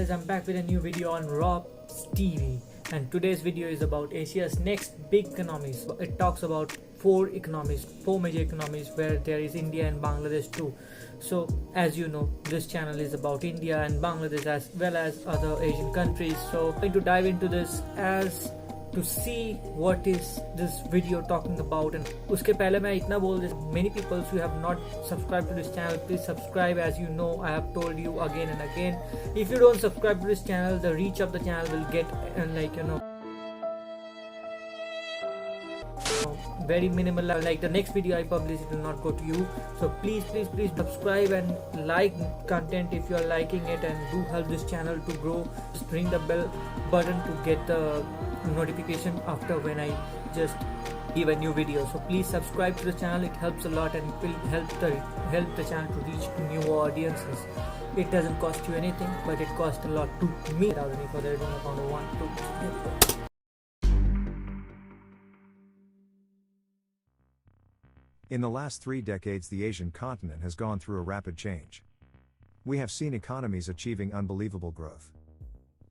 guys, I'm back with a new video on Rob's TV, and today's video is about Asia's next big economies. It talks about four major economies, where there is India and Bangladesh too. So as you know, this channel is about India and Bangladesh as well as other Asian countries. So I'm going to dive into this as to see what is this video talking about. And uske pehle main itna bol this, many people who have not subscribed to this channel, please subscribe. As you know, I have told you again and again, if you don't subscribe to this channel, the reach of the channel will get very minimal. Like the next video I publish, it will not go to you. So please subscribe and like content if you are liking it, and do help this channel to grow. Just ring the bell button to get the notification after when I just give a new video. So please subscribe to the channel, it helps a lot, and it will help the channel to reach to new audiences. It doesn't cost you anything, but it costs a lot to me. Without any further ado, on the 1, 2, 3. In the last 3 decades, the Asian continent has gone through a rapid change. We have seen economies achieving unbelievable growth.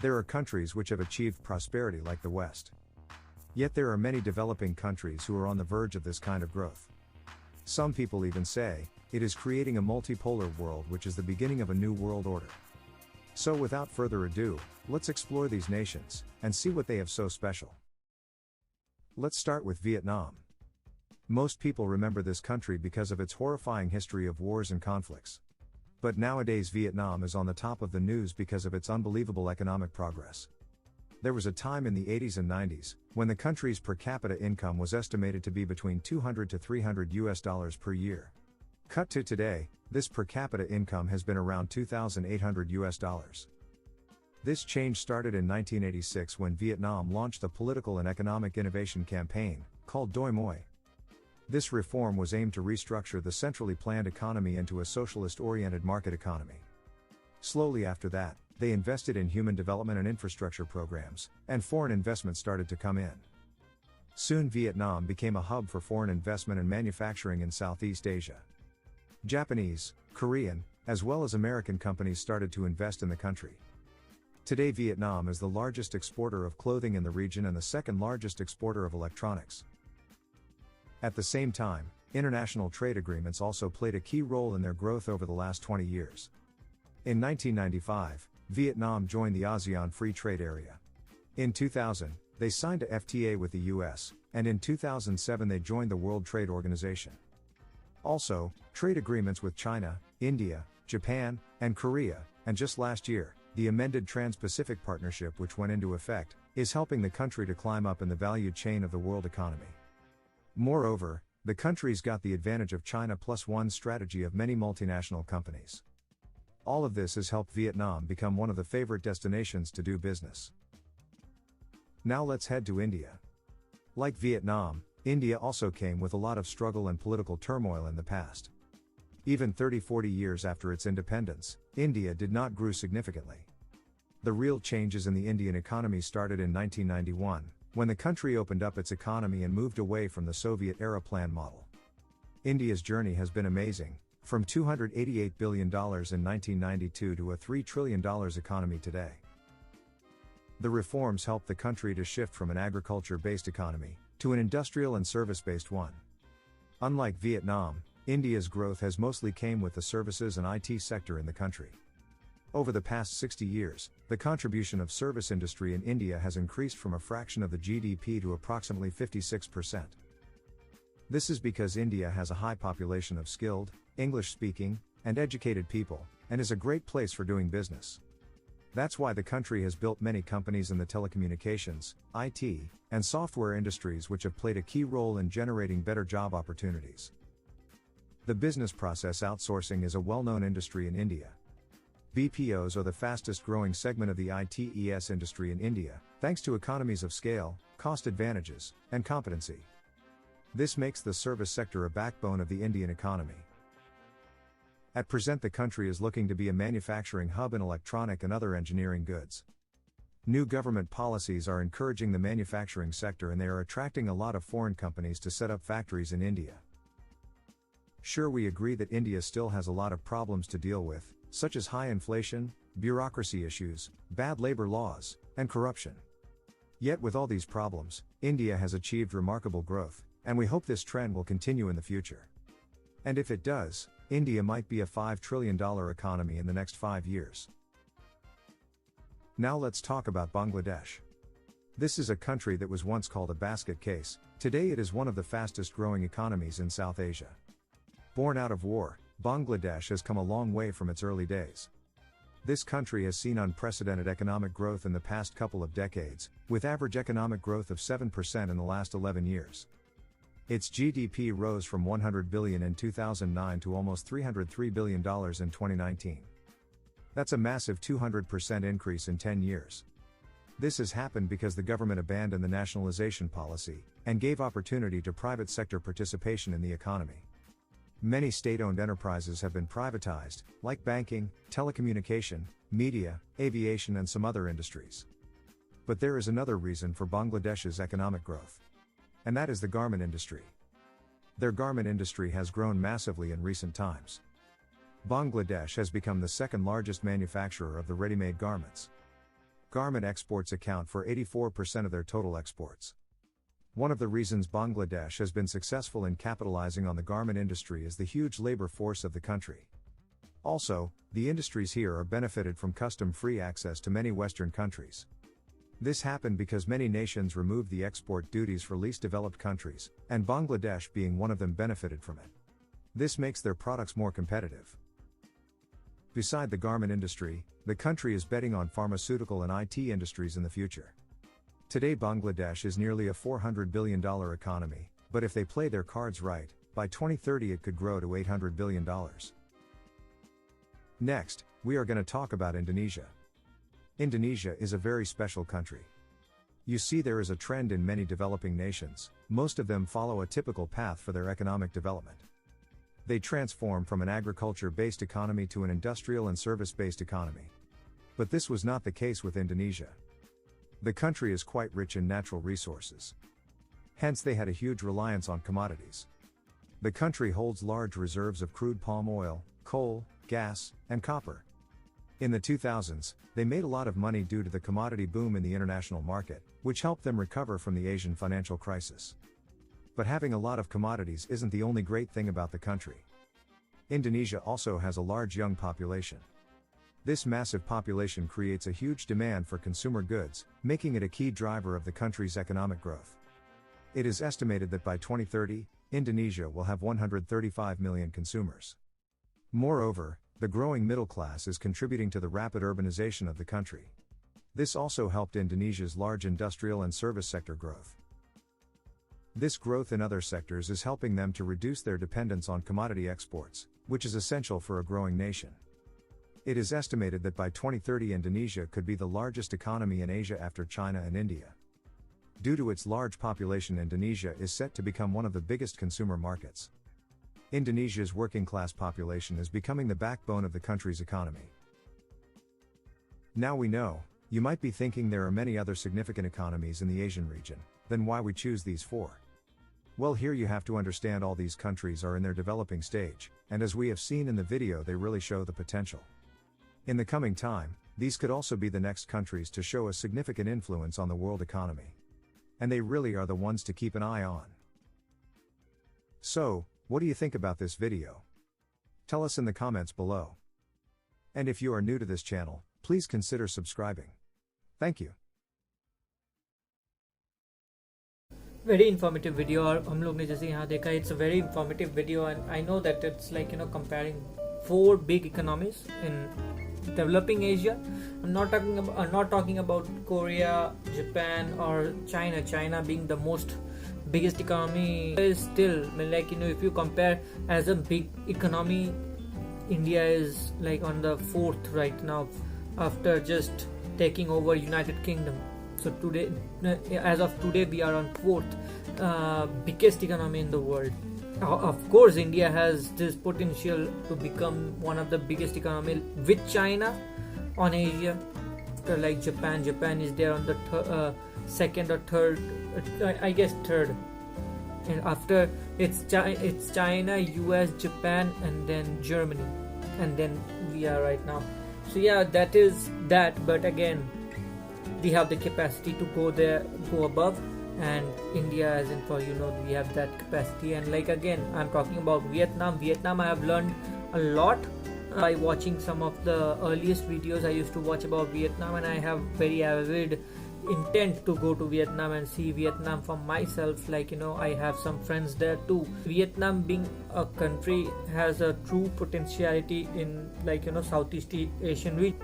There are countries which have achieved prosperity like the West. Yet there are many developing countries who are on the verge of this kind of growth. Some people even say, it is creating a multipolar world, which is the beginning of a new world order. So without further ado, let's explore these nations, and see what they have so special. Let's start with Vietnam. Most people remember this country because of its horrifying history of wars and conflicts. But nowadays Vietnam is on the top of the news because of its unbelievable economic progress. There was a time in the 80s and 90s, when the country's per capita income was estimated to be between $200 to $300 per year. Cut to today, this per capita income has been around $2,800. This change started in 1986 when Vietnam launched a political and economic innovation campaign, called Doi Moi. This reform was aimed to restructure the centrally planned economy into a socialist-oriented market economy. Slowly after that, they invested in human development and infrastructure programs, and foreign investment started to come in. Soon Vietnam became a hub for foreign investment and manufacturing in Southeast Asia. Japanese, Korean, as well as American companies started to invest in the country. Today Vietnam is the largest exporter of clothing in the region and the second largest exporter of electronics. At the same time, international trade agreements also played a key role in their growth over the last 20 years. In 1995, Vietnam joined the ASEAN Free Trade Area. In 2000, they signed a FTA with the US, and in 2007 they joined the World Trade Organization. Also, trade agreements with China, India, Japan, and Korea, and just last year, the amended Trans-Pacific Partnership, which went into effect, is helping the country to climb up in the value chain of the world economy. Moreover, the country's got the advantage of China Plus One strategy of many multinational companies. All of this has helped Vietnam become one of the favorite destinations to do business. Now let's head to India. Like Vietnam, India also came with a lot of struggle and political turmoil in the past. Even 30-40 years after its independence, India did not grow significantly. The real changes in the Indian economy started in 1991. When the country opened up its economy and moved away from the Soviet-era plan model. India's journey has been amazing, from $288 billion in 1992 to a $3 trillion economy today. The reforms helped the country to shift from an agriculture-based economy to an industrial and service-based one. Unlike Vietnam, India's growth has mostly came with the services and IT sector in the country. Over the past 60 years, the contribution of service industry in India has increased from a fraction of the GDP to approximately 56%. This is because India has a high population of skilled, English-speaking, and educated people, and is a great place for doing business. That's why the country has built many companies in the telecommunications, IT, and software industries, which have played a key role in generating better job opportunities. The business process outsourcing is a well-known industry in India. BPOs are the fastest growing segment of the ITES industry in India, thanks to economies of scale, cost advantages, and competency. This makes the service sector a backbone of the Indian economy. At present, the country is looking to be a manufacturing hub in electronic and other engineering goods. New government policies are encouraging the manufacturing sector, and they are attracting a lot of foreign companies to set up factories in India. Sure, we agree that India still has a lot of problems to deal with, such as high inflation, bureaucracy issues, bad labor laws, and corruption. Yet with all these problems, India has achieved remarkable growth, and we hope this trend will continue in the future. And if it does, India might be a $5 trillion economy in the next 5 years. Now let's talk about Bangladesh. This is a country that was once called a basket case. Today it is one of the fastest growing economies in South Asia. Born out of war, Bangladesh has come a long way from its early days. This country has seen unprecedented economic growth in the past couple of decades, with average economic growth of 7% in the last 11 years. Its GDP rose from $100 billion in 2009 to almost $303 billion in 2019. That's a massive 200% increase in 10 years. This has happened because the government abandoned the nationalization policy and gave opportunity to private sector participation in the economy. Many state-owned enterprises have been privatized, like banking, telecommunication, media, aviation and some other industries. But there is another reason for Bangladesh's economic growth. And that is the garment industry. Their garment industry has grown massively in recent times. Bangladesh has become the second largest manufacturer of the ready-made garments. Garment exports account for 84% of their total exports. One of the reasons Bangladesh has been successful in capitalizing on the garment industry is the huge labor force of the country. Also, the industries here are benefited from custom-free access to many Western countries. This happened because many nations removed the export duties for least developed countries, and Bangladesh being one of them benefited from it. This makes their products more competitive. Beside the garment industry, the country is betting on pharmaceutical and IT industries in the future. Today Bangladesh is nearly a $400 billion economy, but if they play their cards right, by 2030 it could grow to $800 billion. Next, we are going to talk about Indonesia. Indonesia is a very special country. You see, there is a trend in many developing nations. Most of them follow a typical path for their economic development. They transform from an agriculture-based economy to an industrial and service-based economy. But this was not the case with Indonesia. The country is quite rich in natural resources. Hence they had a huge reliance on commodities. The country holds large reserves of crude palm oil, coal, gas, and copper. In the 2000s, they made a lot of money due to the commodity boom in the international market, which helped them recover from the Asian financial crisis. But having a lot of commodities isn't the only great thing about the country. Indonesia also has a large young population. This massive population creates a huge demand for consumer goods, making it a key driver of the country's economic growth. It is estimated that by 2030, Indonesia will have 135 million consumers. Moreover, the growing middle class is contributing to the rapid urbanization of the country. This also helped Indonesia's large industrial and service sector growth. This growth in other sectors is helping them to reduce their dependence on commodity exports, which is essential for a growing nation. It is estimated that by 2030 Indonesia could be the largest economy in Asia after China and India. Due to its large population, Indonesia is set to become one of the biggest consumer markets. Indonesia's working class population is becoming the backbone of the country's economy. Now we know, you might be thinking there are many other significant economies in the Asian region, then why we choose these four? Well, here you have to understand all these countries are in their developing stage, and as we have seen in the video, they really show the potential. In the coming time, these could also be the next countries to show a significant influence on the world economy. And they really are the ones to keep an eye on. So, what do you think about this video? Tell us in the comments below. And if you are new to this channel, please consider subscribing. Thank you. Very informative video और हम लोग ने जैसे यहाँ देखा, it's a very informative video and I know that it's like comparing four big economies in developing Asia. I'm not talking about Korea, Japan or China. China being the most biggest economy is still like if you compare as a big economy, India is like on the fourth right now after just taking over United Kingdom. So today, as of today, we are on fourth biggest economy in the world. Of course, India has this potential to become one of the biggest economy with China on Asia. Like Japan is there on the second or third, I guess third. And after it's China, US, Japan, and then Germany. and then we are right now. So yeah, that is that. But again, we have the capacity to go there, go above. And India, as in for we have that capacity. And like again, I'm talking about Vietnam. I have learned a lot by watching some of the earliest videos I used to watch about Vietnam, and I have very avid intent to go to Vietnam and see Vietnam for myself. I have some friends there too. Vietnam being a country has a true potentiality in Southeast Asian region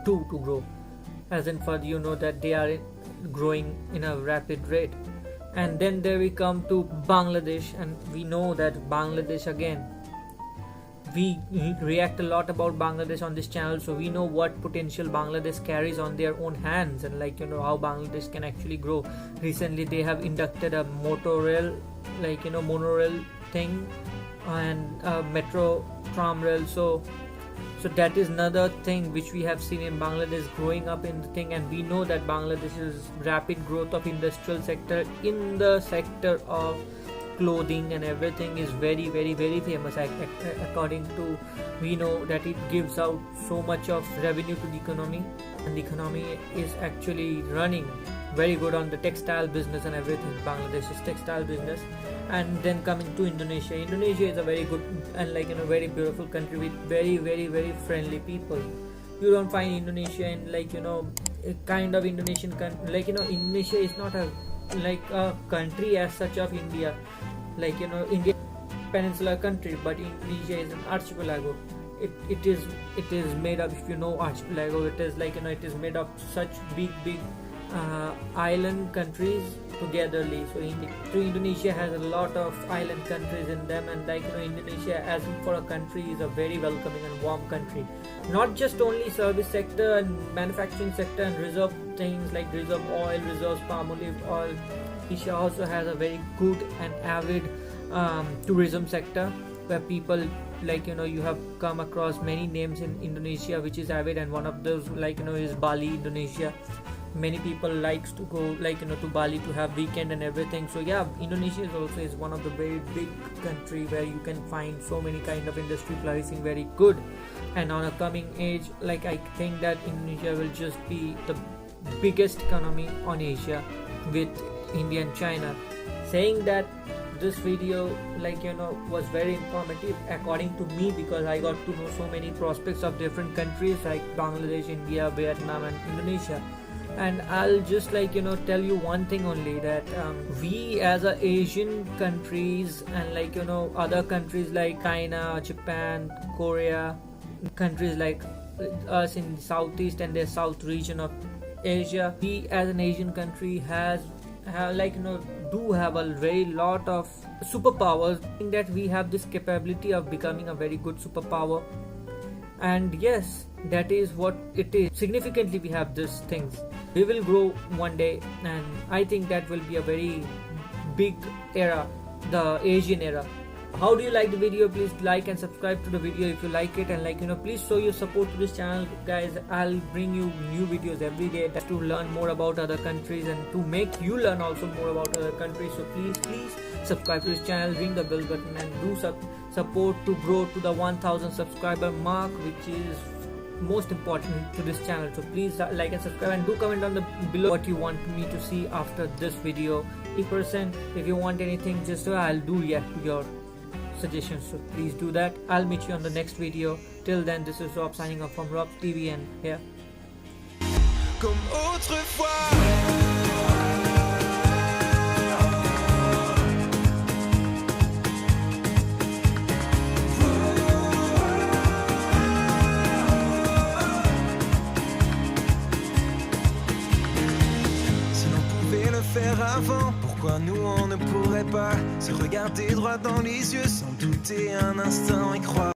to grow, as in for that they are growing in a rapid rate. And then there we come to Bangladesh, and we know that Bangladesh, again, we react a lot about Bangladesh on this channel, so we know what potential Bangladesh carries on their own hands, and how Bangladesh can actually grow. Recently they have inducted a monorail thing and a metro tram rail, so that is another thing which we have seen in Bangladesh growing up in the thing. And we know that Bangladesh's rapid growth of industrial sector in the sector of clothing and everything is very, very, very famous. According to, we know that it gives out so much of revenue to the economy, and the economy is actually running very good on the textile business and everything, Bangladesh's textile business. And then coming to Indonesia is a very good and very beautiful country with very, very, very friendly people. You don't find Indonesia in a kind of Indonesian country. Indonesia is not a country as such of India, India peninsular country, but Indonesia is an archipelago. It is made of, if you know archipelago, it is it is made of such big island countries togetherly. So Indonesia has a lot of island countries in them, and Indonesia as for a country is a very welcoming and warm country. Not just only service sector and manufacturing sector and reserve things like reserve oil, reserves palm olive oil. Asia also has a very good and avid tourism sector, where people you have come across many names in Indonesia which is avid, and one of those is Bali, Indonesia. Many people likes to go to Bali to have weekend and everything. So yeah, Indonesia is one of the very big country where you can find so many kind of industry flourishing very good, and on a coming age. I think that Indonesia will just be the biggest economy on Asia with India and China. Saying that, this video was very informative according to me, because I got to know so many prospects of different countries like Bangladesh, India, Vietnam and Indonesia. And I'll just tell you one thing only, that we as a Asian countries and other countries like China, Japan, Korea, countries like us in Southeast and the South region of Asia, we as an Asian country do have a very lot of superpowers. I think that we have this capability of becoming a very good superpower, and yes, that is what it is. Significantly, we have these things. We will grow one day, and I think that will be a very big era, the Asian era. How do you like the video? Please like and subscribe to the video if you like it, and please show your support to this channel, guys. I'll bring you new videos every day to learn more about other countries and to make you learn also more about other countries. So please subscribe to this channel, ring the bell button, and do support to grow to the 1000 subscriber mark, which is most important to this channel. So please like and subscribe, and do comment on the below what you want me to see after this video. 8%, if you want anything, just I'll do react to your suggestions, so please do that. I'll meet you on the next video. Till then, this is Rob signing off from Rob's TV, and here. Comme autrefois. Faire avant, pourquoi nous on ne pourrait pas se regarder droit dans les yeux sans douter un instant et croire